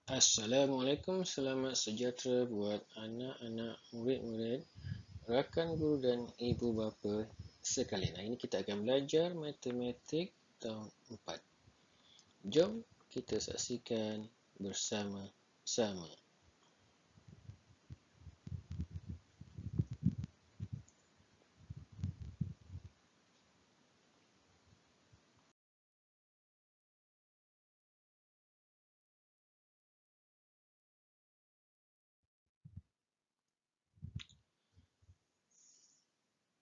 Assalamualaikum, selamat sejahtera buat anak-anak murid-murid, rakan guru dan ibu bapa sekalian. Hari ini kita akan belajar matematik tahun 4. Jom kita saksikan bersama-sama.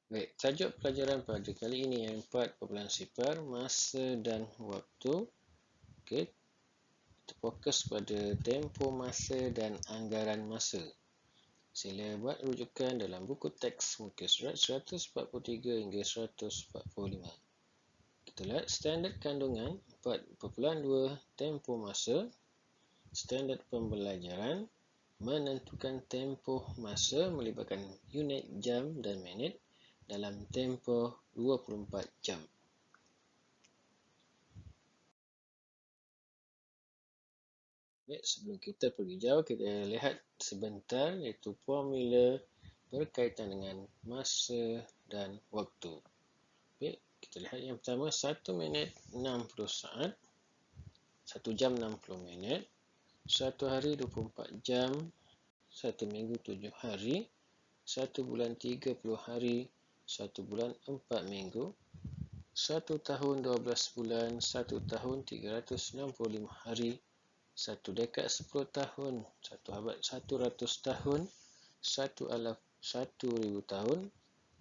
Baik, tajuk pelajaran pada kali ini yang 4.0 masa dan waktu. Okey, kita fokus pada tempoh masa dan anggaran masa. Sila buat rujukan dalam buku teks muka surat 143 hingga 145. Kita lihat standard kandungan 4.2 tempoh masa, standard pembelajaran, menentukan tempoh masa melibatkan unit jam dan minit dalam tempoh 24 jam. Baik, sebelum kita pergi jauh, kita lihat sebentar iaitu formula berkaitan dengan masa dan waktu. Baik, kita lihat yang pertama 1 minit 60 saat, 1 jam 60 minit, 1 hari 24 jam, 1 minggu 7 hari, 1 bulan 30 hari, 1 bulan 4 minggu, 1 tahun 12 bulan, 1 tahun 365 hari, 1 dekad 10 tahun, 1 abad 100 tahun, 1 alaf 1000 tahun,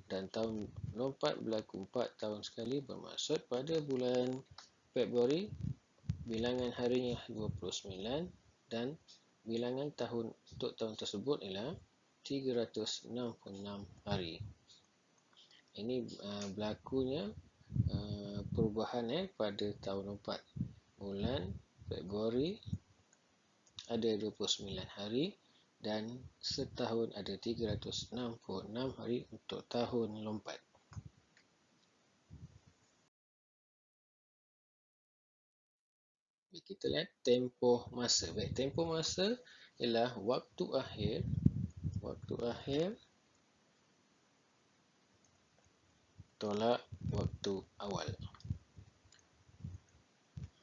dan tahun lompat berlaku 4 tahun sekali, bermaksud pada bulan Februari bilangan harinya 29 dan bilangan tahun untuk tahun tersebut ialah 366 hari. Ini berlakunya perubahan pada tahun lompat. Bulan Februari ada 29 hari dan setahun ada 366 hari untuk tahun lompat. Kita lihat tempoh masa. Baik, tempoh masa ialah waktu akhir tolak waktu awal.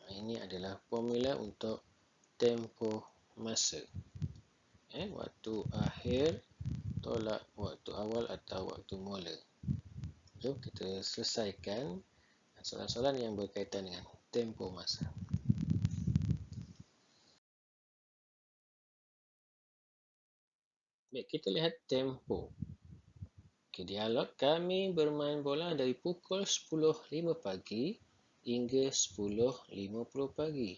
Ini adalah formula untuk tempoh masa. Waktu akhir tolak waktu awal atau waktu mula. Jom kita selesaikan soalan-soalan yang berkaitan dengan tempoh masa. Baik, kita lihat tempoh. Okay, dialog. Kami bermain bola dari pukul 10.05 pagi hingga 10.50 pagi.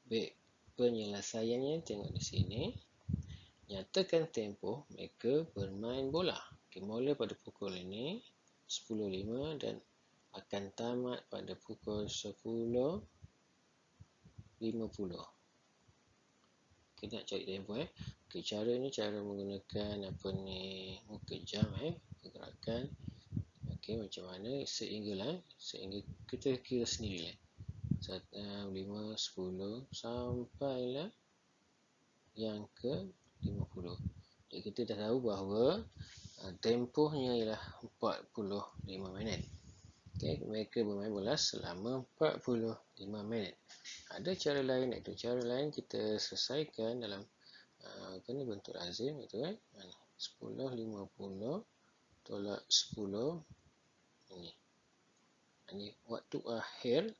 Baik, penyelesaiannya tengok di sini. Nyatakan tempoh mereka bermain bola. Okay, mula pada pukul ini 10.05 dan akan tamat pada pukul 10.50. Kita nak cari tempoh. Okay, cara ni cara menggunakan muka jam pergerakan. Okey, macam mana sehingga kita kira sendirilah. 5, 10 sampailah yang ke 50. Jadi kita dah tahu bahawa tempohnya ialah 45 minit. Okey, mereka bermain bola selama 45 minit. Ada cara lain, iaitu cara lain kita selesaikan dalam kena bentuk lazim itu 10.50 tolak 10 ini waktu akhir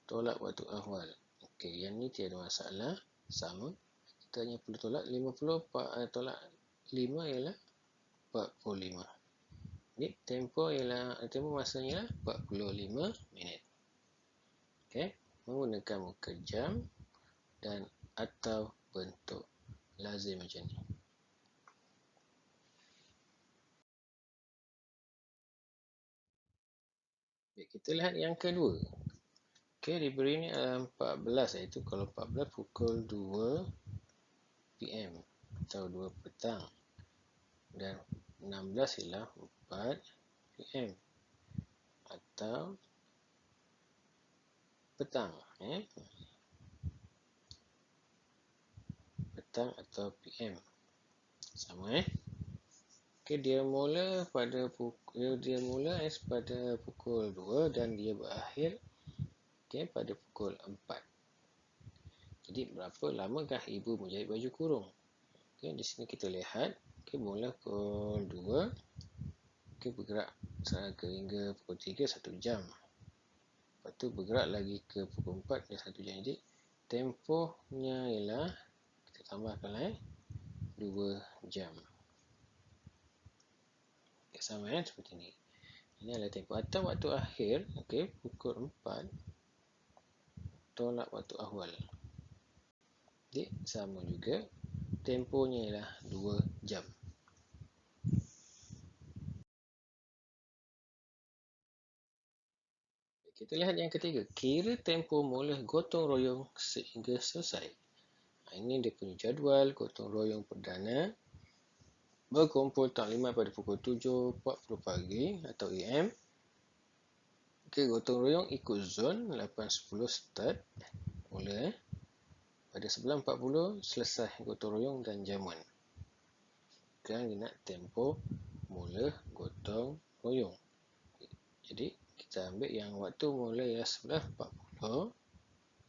tolak waktu awal. Okey, yang ni tiada masalah, sama. Kita hanya perlu tolak 50 tolak 5 ialah 45. Ni tempoh masanya 45 minit. Okey, menggunakan muka jam dan atau bentuk lazim macam ni. Baik, kita lihat yang kedua. Okey, diberi ni 14, iaitu kalau 14 pukul 2 PM atau 2 petang. Dan 16 ialah 4 PM atau petang. petang atau PM. Sama Okey, dia mula pada pukul 2 dan dia berakhir pada pukul 4. Jadi berapa lamakah ibu menjahit baju kurung? Okey, di sini kita lihat mula pukul 2, bergerak hingga pukul 3 1 jam. Lepas tu bergerak lagi ke pukul 4 dia 1 jam. Jadi tempohnya ialah kita tambahkan 2 jam. Sama seperti ini. Ini adalah tempoh atau waktu akhir, pukul 4 tolak waktu awal. Jadi sama juga tempohnya ialah 2 jam. Kita lihat yang ketiga, kira tempoh mula gotong royong sehingga selesai. Ini dia punya jadual gotong royong perdana. Berkumpul taklimat pada pukul 7.40 pagi atau AM. Gotong royong ikut zon 8.10 start mula. Pada 9.40 selesai gotong royong dan jamuan. Sekarang dia nak tempoh mula gotong royong. Jadi kita ambil yang waktu mula ialah 11.40.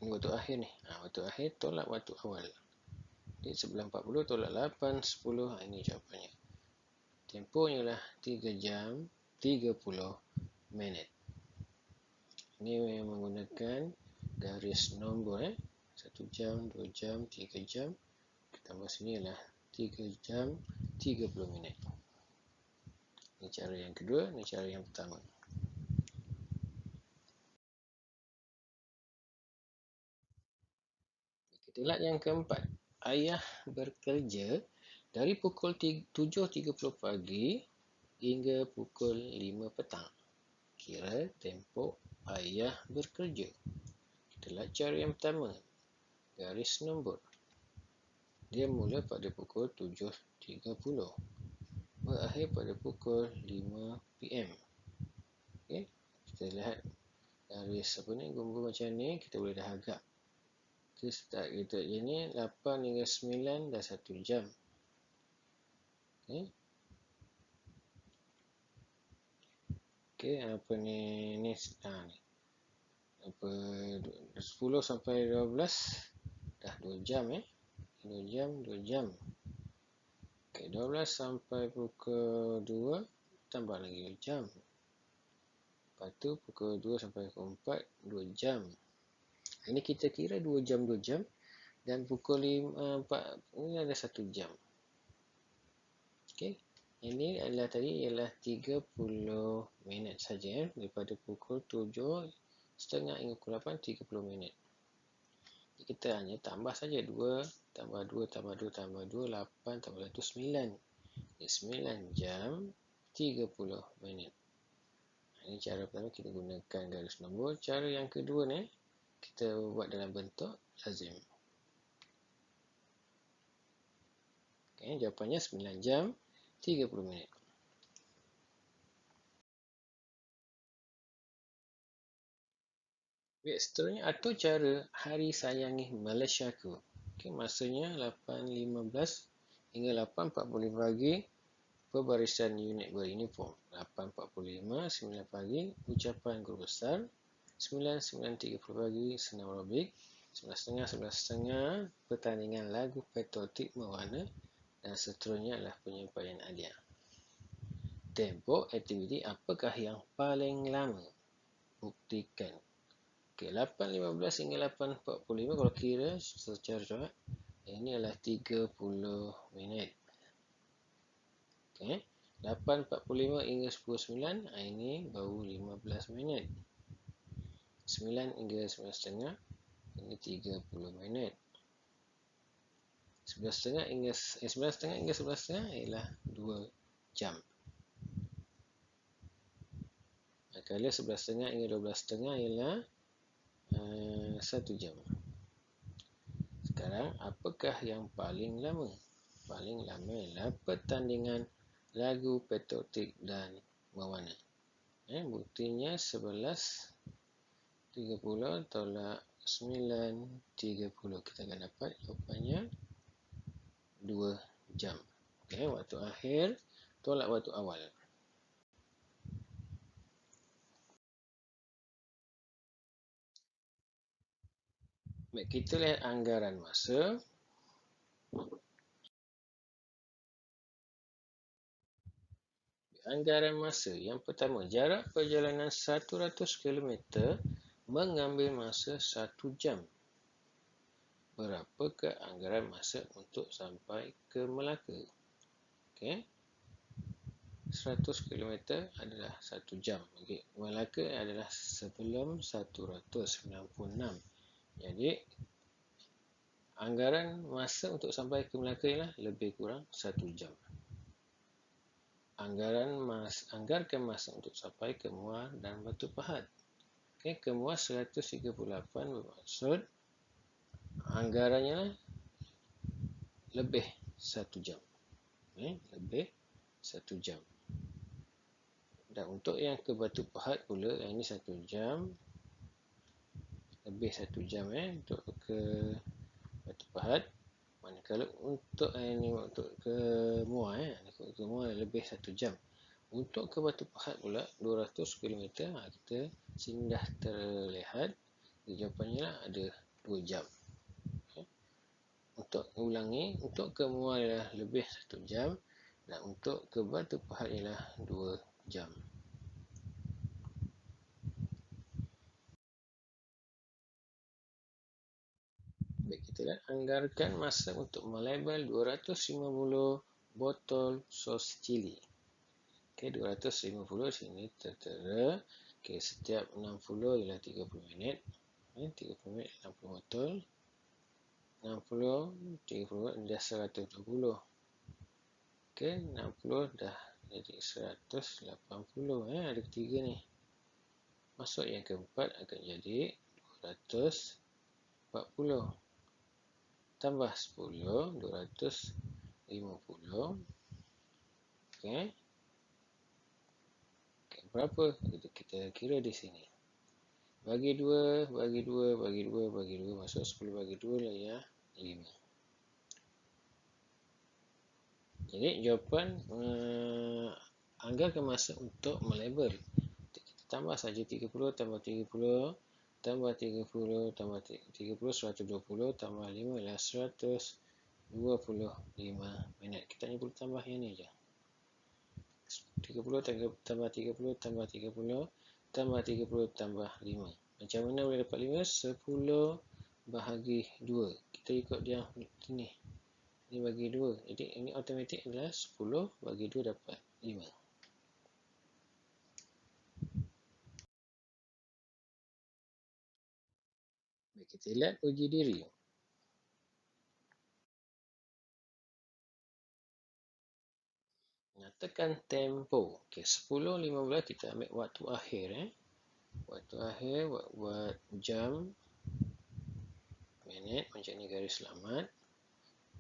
Ini waktu akhir ni. Waktu akhir tolak waktu awal. Jadi 11.40 tolak 8.10. Ini jawapannya. Tempohnya ialah 3 jam 30 minit. Ini menggunakan garis nombor. 1 jam, 2 jam, 3 jam. Kita tambah sini ialah 3 jam 30 minit. Ini cara yang kedua, ini cara yang pertama. Kita lihat yang keempat. Ayah bekerja dari pukul 7.30 pagi hingga pukul 5 petang. Kira tempoh ayah bekerja. Kita lihat cara yang pertama. Garis nombor. Dia mula pada pukul 7.30. Berakhir pada pukul 5 PM. Kita lihat garis gumbu macam ni, kita boleh dah agak. Start kita ini 8 hingga 9 dah 1 jam. Apa ni? Ni 10 sampai 12 dah 2 jam 2 jam, 2 jam. 12 sampai pukul 2 tambah lagi 2 jam. Lepas tu pukul 2 sampai pukul 4 2 jam. Ini kita kira 2 jam 2 jam dan pukul 4 ini ada 1 jam. Ini adalah 30 minit saja daripada pukul 7.30 hingga pukul 8 30 minit. Kita hanya tambah saja 2 tambah 2 tambah 2 tambah 2 8 tambah 1 9. 9 jam 30 minit. Ini cara pertama, kita gunakan garis nombor. Cara yang kedua ni kita buat dalam bentuk lazim. Jawapannya 9 jam 30 minit. Seterusnya, atur cara hari sayangi Malaysiaku. Masanya 8.15 hingga 8.45 pagi. Perbarisan unit beruniform. 8.45 9 pagi ucapan guru besar. 9.30 pagi senam aerobik. 11.30 pertandingan lagu patriotik berwarna. Dan seterusnya adalah penyampaian hadiah. Tempoh aktiviti apakah yang paling lama? Buktikan. 8.15 hingga 8.45 kalau kira secara cepat. Ini adalah 30 minit. 8.45 hingga 10.09 ini baru 15 minit. 9 hingga 9.30 ini 30 minit. 9.30 hingga 11.30 ialah 2 jam. Manakala 11.30 hingga 12.30 ialah 1 jam. Sekarang, apakah yang paling lama? Paling lama ialah pertandingan lagu patriotik dan berwarna. Buktinya 11.30 tolak 9.30. Kita akan dapat jawapannya 2 jam. Okey, waktu akhir tolak waktu awal. Baik, kita lihat anggaran masa. Anggaran masa yang pertama, jarak perjalanan 100 kilometer mengambil masa 1 jam. Berapakah anggaran masa untuk sampai ke Melaka? Okey. 100 kilometer adalah 1 jam. Okey, Melaka adalah sebelum 196. Jadi anggaran masa untuk sampai ke Melaka ialah lebih kurang 1 jam. Anggarkan masa untuk sampai ke Muar dan Batu Pahat. Okey, ke Muar 138 bermaksud anggarannya lebih 1 jam. Lebih 1 jam. Dan untuk yang ke Batu Pahat pula, yang ini 1 jam, lebih 1 jam untuk ke Batu Pahat. Manakala untuk ini untuk ke Muar, ke Muar lebih 1 jam. Untuk ke Batu Pahat pula 200 km, kita sini dah terlihat jawapannya ada 2 jam. Untuk ulangi, untuk ke Muar ialah lebih 1 jam dan untuk ke Batu Pahat ialah 2 jam. Baik, kita lihat anggarkan masa untuk melabel 250 botol sos cili. Okey, 250 sini tertera. Okey, setiap 60 ialah 30 minit. 30 minit 60 botol. 60, 30 dah 120. Okey, 60 dah jadi 180. Ada ketiga ni. Masuk yang keempat akan jadi 240. Tambah 10, 250. Okey. Berapa? Kita kira di sini. Bagi 2, bagi 2, bagi 2, bagi 2. Masuk 10 bagi 2 lah ya. 5. Jadi jawapan anggarkan masa untuk melabel. Kita tambah saja 30 tambah 30 tambah 30 tambah 30, 120 tambah 5 ialah 125 minit. Kita ni boleh tambah yang ni aja. 30 tambah 30 tambah 30 tambah 30 tambah 5. Macam mana boleh dapat 5? 10 bahagi 2. Kita ikut dia ni. Ini bagi 2. Jadi ini automatik adalah 10 bagi 2 dapat 5. Baik, kita lihat uji diri. Nyatakan tempo. Okey, 10:15 kita ambil waktu akhir. Waktu akhir buat jam, minit, macam ni garis selamat.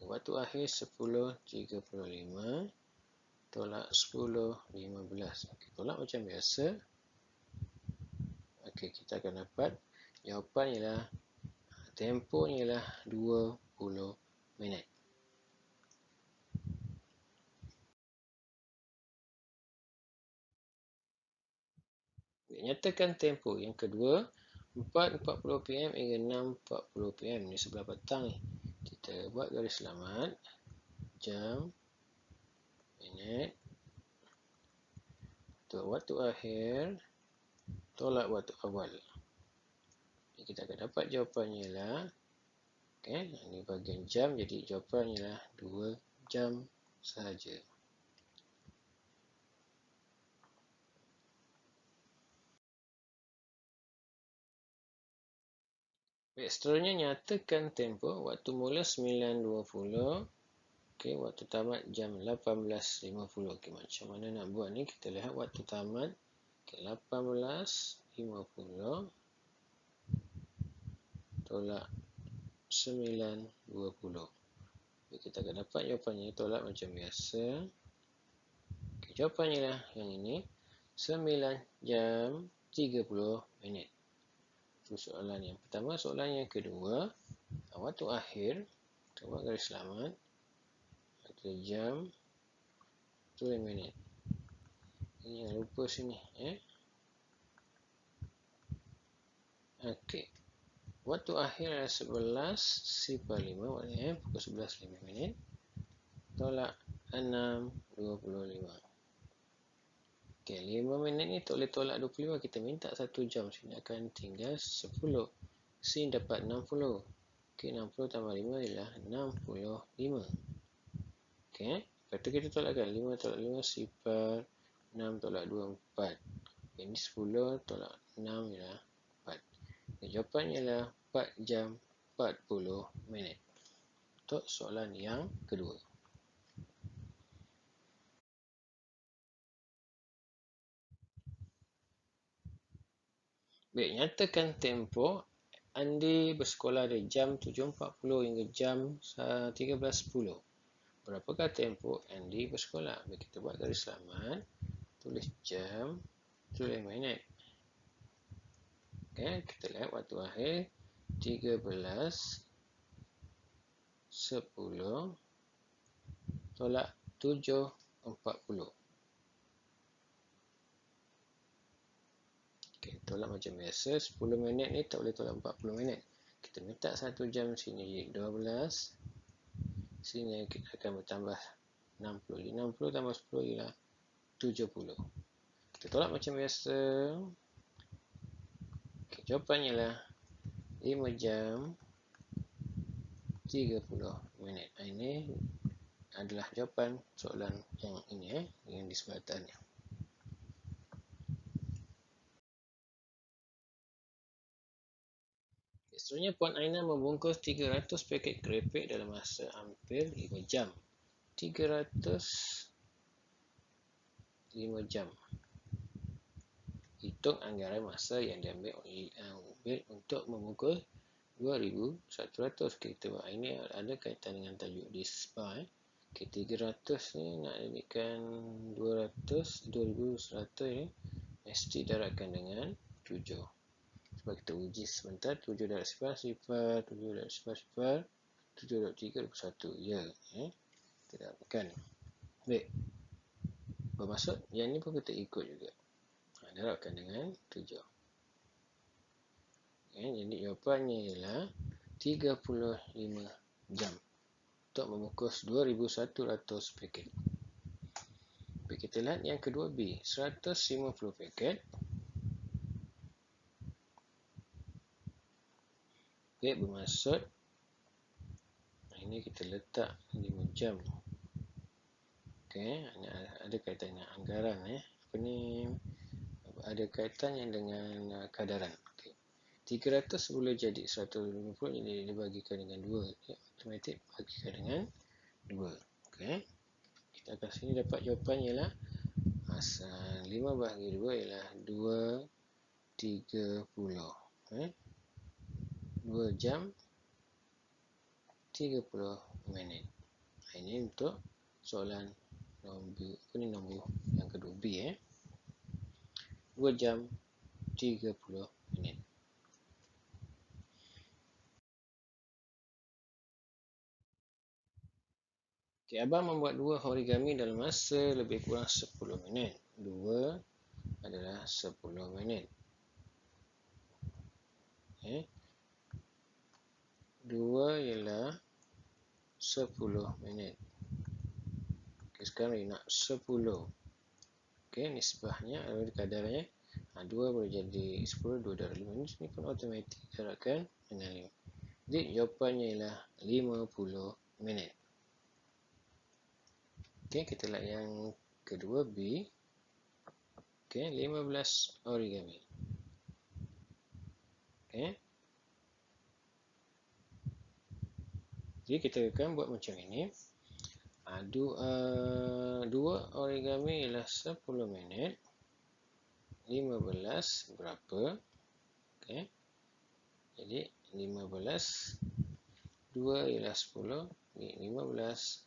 Waktu akhir 10:35 tolak 10:15. Okey, tolak macam biasa. Okey, kita akan dapat jawapan ialah temponya ialah 20 minit. Nyatakan tempo yang kedua, 4:40 PM hingga 6:40 PM. Ini sebelah petang ni. Kita buat garis selamat. Jam, minit. Untuk waktu akhir, tolak waktu awal. Jadi kita akan dapat jawapannya ialah, okay, ini bahagian jam, jadi jawapannya ialah 2 jam sahaja. Baik, seterusnya nyatakan tempo. Waktu mula 9:20. Okey, waktu tamat jam 18:50. Okey, macam mana nak buat ni? Kita lihat waktu tamat. Okey, 18:50 tolak 9:20. Okey, kita akan dapat jawapannya. Tolak macam biasa. Okey, jawapannya lah yang ini. 9 jam 30 minit. Itu soalan yang pertama. Soalan yang kedua. Waktu akhir. Kita buat garis selamat. jam, tulis minit. Ini jangan lupa sini. Okey. Waktu akhir adalah 11.05, maknanya pukul 11.05. Tolak 6.25. Okey, 5 minit ni tak boleh tolak 25. Kita minta 1 jam. Sini akan tinggal 10. Sini dapat 60. Okey, 60 tambah 5 ialah 65. Okey, lepas tu kita tolakkan. 5 tolak 5, 0. 6 tolak 2, 4. Ini 10 tolak 6 ialah 4. Jawapannya ialah 4 jam 40 minit. Untuk soalan yang kedua. Baik, nyatakan tempoh Andi bersekolah dari jam 7.40 hingga jam 13.10. Berapakah tempoh Andi bersekolah? Baik, kita buat garis selamat. Tulis jam, tulis minit. Okay, kita lihat waktu akhir 13.10 tolak 7.40. Okay, tolak macam biasa. 10 minit ni tak boleh tolak 40 minit. Kita minta 1 jam sini jadi 12. Sini kita akan bertambah 60. Jadi 60 tambah 10 ialah 70. Kita tolak macam biasa. Okay, jawapannya ialah 5 jam 30 minit. Ini adalah jawapan soalan yang ini yang di sebelah atasnya. Seterusnya, Puan Aina membungkus 300 paket keripik dalam masa hampir 5 jam. 305 jam. Hitung anggaran masa yang diambil untuk membungkus 2.100. Kita buat ini ada kaitan dengan tajuk di sebelah. Okay, 300 ni nak jadikan 200, 2.100 ni mesti darabkan dengan 7. Sebab kita uji sebentar. 7 darab 0, 0. 7 darab 0, 0. 7 darab 3, 21. Ya. Kita dapatkan. Baik. Bermaksud yang ni pun kita ikut juga. Darabkan dengan 7. Jadi jawapannya ialah 35 jam untuk membungkus 2.100 paket. Baik, kita lihat yang kedua B. 150 paket. Baik, bermaksud ini kita letak 5 jam. Okey, ada kaitan dengan anggaran. Apa ni? Ada kaitannya dengan kadaran. Okay. 300 boleh jadi 150, jadi dibagikan dengan 2. Automatik bagikan dengan 2. Okay. Kita akan sini dapat jawapannya ialah 5 bahagi 2 ialah 2.30. Okay. 2 jam 30 minit. Ini untuk soalan nombor yang kedua B. 2 jam 30 minit. Okay, abang membuat 2 origami dalam masa lebih kurang 10 minit. 2 adalah 10 minit. Okay. 2 ialah 10 minit. Okay, sekarang dia nak 10. Okay, nisbahnya, kadarnya. 2 boleh jadi 10, 2 darab 5. Ini pun automatik darabkan dengan 5. Jadi jawapannya ialah 50 minit. Okay, kita lihat yang kedua B. Okay, 15 origami. Okay. Jadi kita akan buat macam ini. 2 origami ialah 10 minit. 15 berapa? Okay. Jadi 15 2 ialah 10. 15.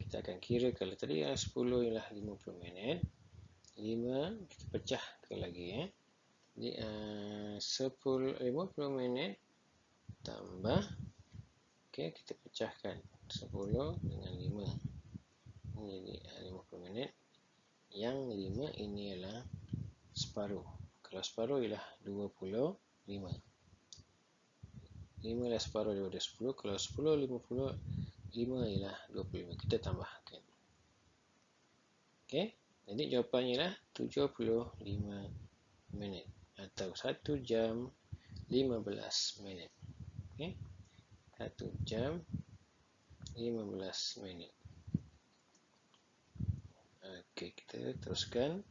Kita akan kira kalau tadi yang 10 ialah 50 minit. 5 kita pecahkan lagi. Jadi 50 minit tambah. Okay, kita pecahkan. 10 dengan 5. Ini jadi 50 minit. Yang 5 ini ialah separuh. Kalau separuh ialah 25. 5 ialah separuh daripada 10. Kalau 10, 50, 5 ialah 25. Kita tambahkan. Okey. Jadi jawapannya ialah 75 minit atau 1 jam 15 minit. Okey. 1 jam 15 minit. Okey, kita teruskan.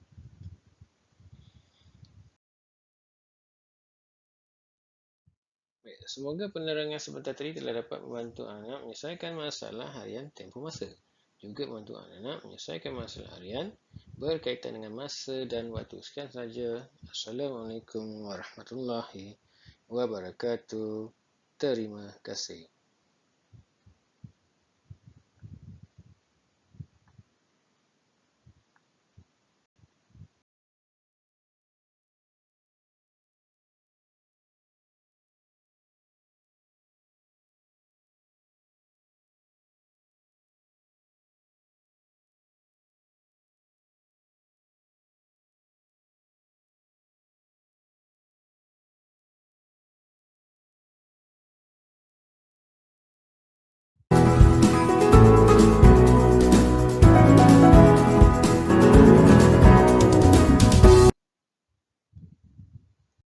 Baik, semoga penerangan sebentar tadi telah dapat membantu anak menyelesaikan masalah harian tempoh masa. Juga membantu anak menyelesaikan masalah harian berkaitan dengan masa dan waktu. Sekian sahaja. Assalamualaikum warahmatullahi wabarakatuh. Terima kasih.